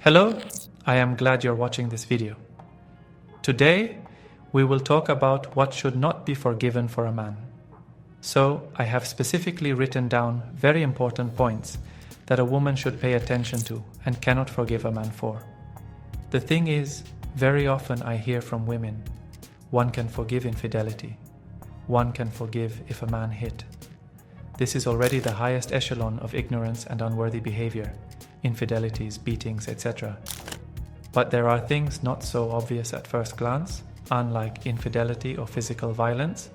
Hello, I am glad you're watching this video. Today, we will talk about what should not be forgiven for a man. So, I have specifically written down very important points that a woman should pay attention to and cannot forgive a man for. The thing is, very often I hear from women, one can forgive infidelity. One can forgive if a man hit. This is already the highest echelon of ignorance and unworthy behavior, infidelities, beatings, etc. But there are things not so obvious at first glance, unlike infidelity or physical violence.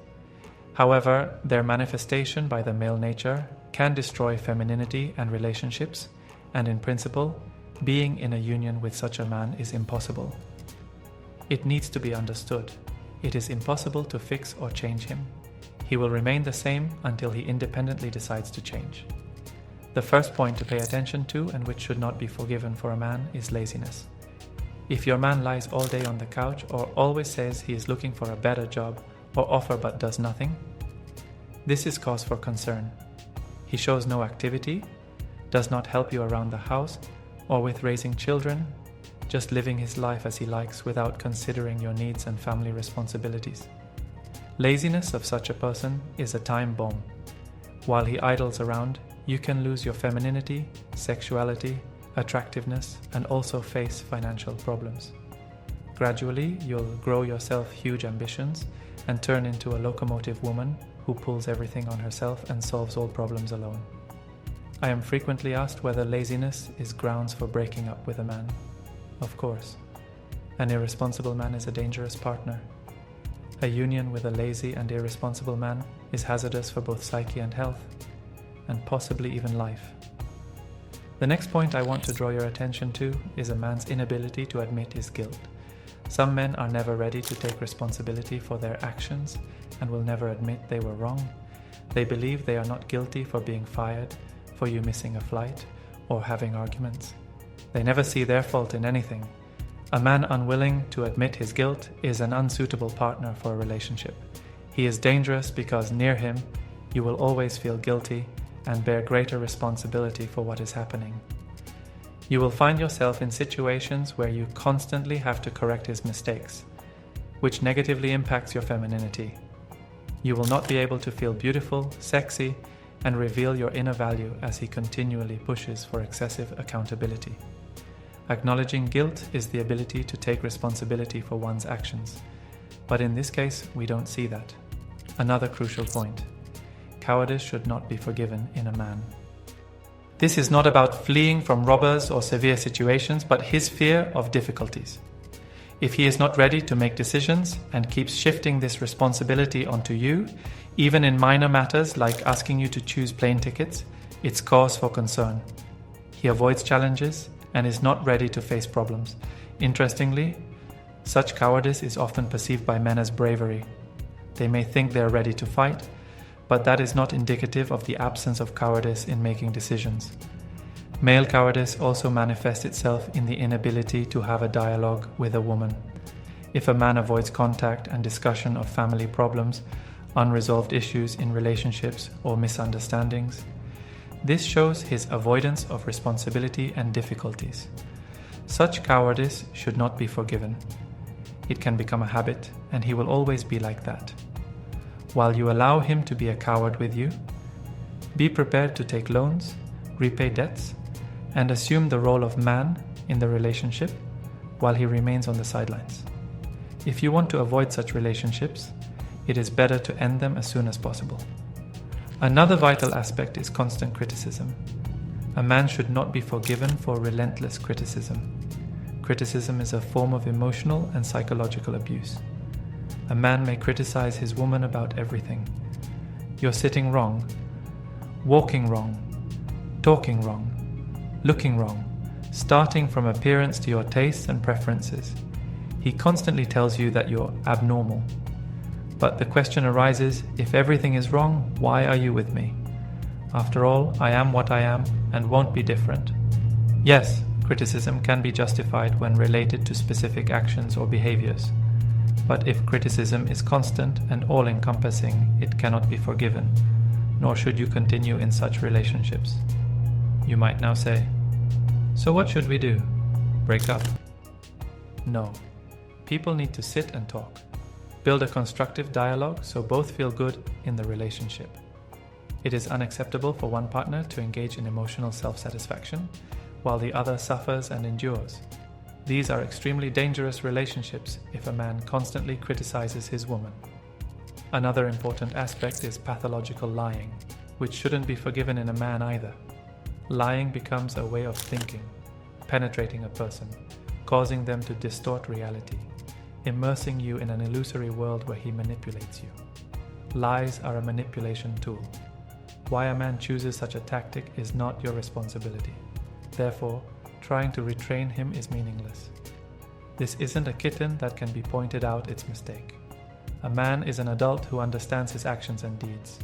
However, their manifestation by the male nature can destroy femininity and relationships, and in principle, being in a union with such a man is impossible. It needs to be understood. It is impossible to fix or change him. He will remain the same until he independently decides to change. The first point to pay attention to, and which should not be forgiven for a man, is laziness. If your man lies all day on the couch or always says he is looking for a better job or offer but does nothing, this is cause for concern. He shows no activity, does not help you around the house or with raising children, just living his life as he likes without considering your needs and family responsibilities. Laziness of such a person is a time bomb. While he idles around, you can lose your femininity, sexuality, attractiveness, and also face financial problems. Gradually, you'll grow yourself huge ambitions and turn into a locomotive woman who pulls everything on herself and solves all problems alone. I am frequently asked whether laziness is grounds for breaking up with a man. Of course. An irresponsible man is a dangerous partner. A union with a lazy and irresponsible man is hazardous for both psyche and health, and possibly even life. The next point I want to draw your attention to is a man's inability to admit his guilt. Some men are never ready to take responsibility for their actions and will never admit they were wrong. They believe they are not guilty for being fired, for you missing a flight, or having arguments. They never see their fault in anything. A man unwilling to admit his guilt is an unsuitable partner for a relationship. He is dangerous because near him, you will always feel guilty and bear greater responsibility for what is happening. You will find yourself in situations where you constantly have to correct his mistakes, which negatively impacts your femininity. You will not be able to feel beautiful, sexy, and reveal your inner value as he continually pushes for excessive accountability. Acknowledging guilt is the ability to take responsibility for one's actions, but in this case, we don't see that. Another crucial point. Cowardice should not be forgiven in a man. This is not about fleeing from robbers or severe situations, but his fear of difficulties. If he is not ready to make decisions and keeps shifting this responsibility onto you, even in minor matters like asking you to choose plane tickets, it's cause for concern. He avoids challenges and is not ready to face problems. Interestingly, such cowardice is often perceived by men as bravery. They may think they are ready to fight, but that is not indicative of the absence of cowardice in making decisions. Male cowardice also manifests itself in the inability to have a dialogue with a woman. If a man avoids contact and discussion of family problems, unresolved issues in relationships, or misunderstandings, this shows his avoidance of responsibility and difficulties. Such cowardice should not be forgiven. It can become a habit, and he will always be like that. While you allow him to be a coward with you, be prepared to take loans, repay debts, and assume the role of man in the relationship while he remains on the sidelines. If you want to avoid such relationships, it is better to end them as soon as possible. Another vital aspect is constant criticism. A man should not be forgiven for relentless criticism. Criticism is a form of emotional and psychological abuse. A man may criticize his woman about everything. You're sitting wrong, walking wrong, talking wrong, looking wrong, starting from appearance to your tastes and preferences. He constantly tells you that you're abnormal. But the question arises, if everything is wrong, why are you with me? After all, I am what I am and won't be different. Yes, criticism can be justified when related to specific actions or behaviors. But if criticism is constant and all-encompassing, it cannot be forgiven, nor should you continue in such relationships. You might now say, so what should we do? break up? No. People need to sit and talk. Build a constructive dialogue so both feel good in the relationship. It is unacceptable for one partner to engage in emotional self-satisfaction while the other suffers and endures. These are extremely dangerous relationships if a man constantly criticizes his woman. Another important aspect is pathological lying, which shouldn't be forgiven in a man either. Lying becomes a way of thinking, penetrating a person, causing them to distort reality, immersing you in an illusory world where he manipulates you. Lies are a manipulation tool. Why a man chooses such a tactic is not your responsibility. Therefore, trying to retrain him is meaningless. This isn't a kitten that can be pointed out its mistake. A man is an adult who understands his actions and deeds.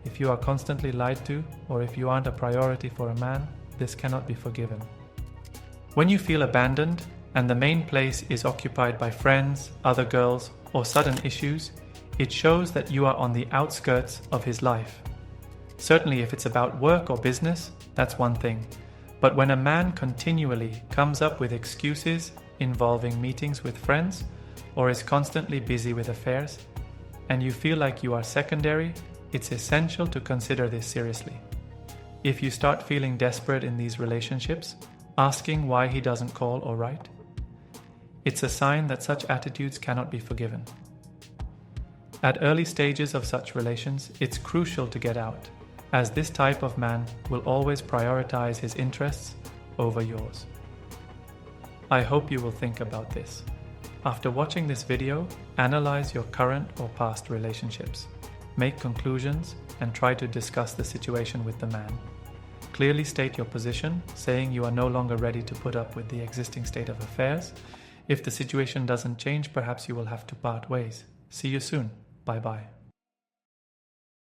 If you are constantly lied to, or if you aren't a priority for a man, this cannot be forgiven. When you feel abandoned, and the main place is occupied by friends, other girls, or sudden issues, it shows that you are on the outskirts of his life. Certainly if it's about work or business, that's one thing. But when a man continually comes up with excuses involving meetings with friends, or is constantly busy with affairs, and you feel like you are secondary, it's essential to consider this seriously. If you start feeling desperate in these relationships, asking why he doesn't call or write, it's a sign that such attitudes cannot be forgiven. At early stages of such relations, it's crucial to get out, as this type of man will always prioritize his interests over yours. I hope you will think about this. After watching this video, analyze your current or past relationships, make conclusions, and try to discuss the situation with the man. Clearly state your position, saying you are no longer ready to put up with the existing state of affairs. If the situation doesn't change, perhaps you will have to part ways. See you soon. Bye-bye.